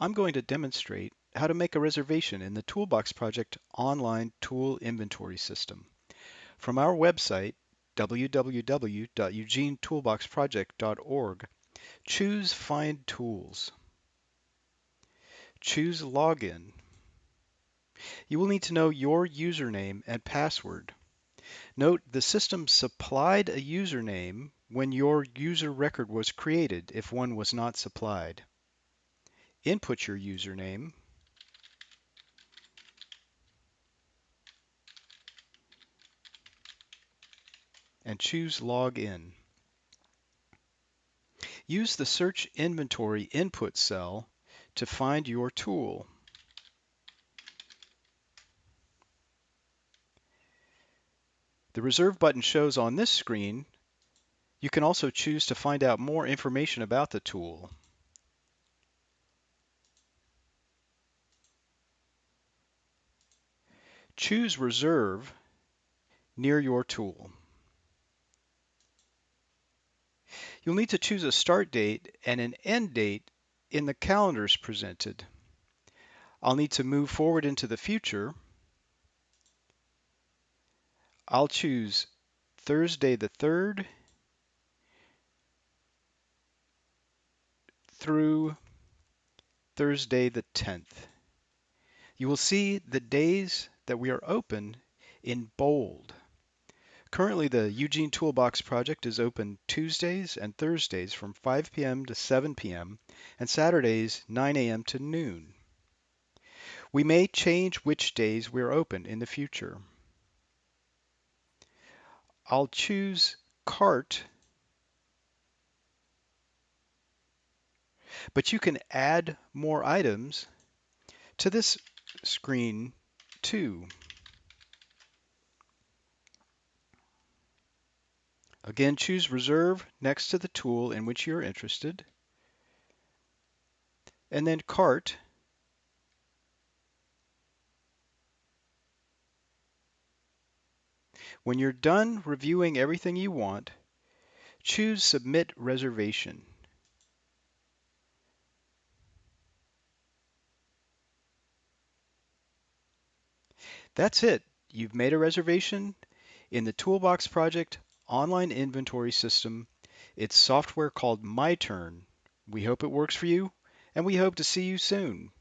I'm going to demonstrate how to make a reservation in the ToolBox Project online tool inventory system. From our website, www.eugenetoolboxproject.org, choose Find Tools. Choose Login. You will need to know your username and password. Note the system supplied a username when your user record was created if one was not supplied. Input your username and choose Login. Use the Search Inventory input cell to find your tool. The Reserve button shows on this screen. You can also choose to find out more information about the tool. Choose Reserve near your tool. You'll need to choose a start date and an end date in the calendars presented. I'll need to move forward into the future. I'll choose Thursday the 3rd through Thursday the 10th. You will see the days that we are open in bold. Currently, the Eugene Toolbox Project is open Tuesdays and Thursdays from 5 p.m. to 7 p.m. and Saturdays 9 a.m. to noon. We may change which days we're open in the future. I'll choose Cart, but you can add more items to this screen too. Again, choose Reserve next to the tool in which you're interested, and then Cart. When you're done reviewing everything you want, choose Submit Reservation. That's it. You've made a reservation in the ToolBox Project online inventory system. It's software called MyTurn. We hope it works for you, and we hope to see you soon.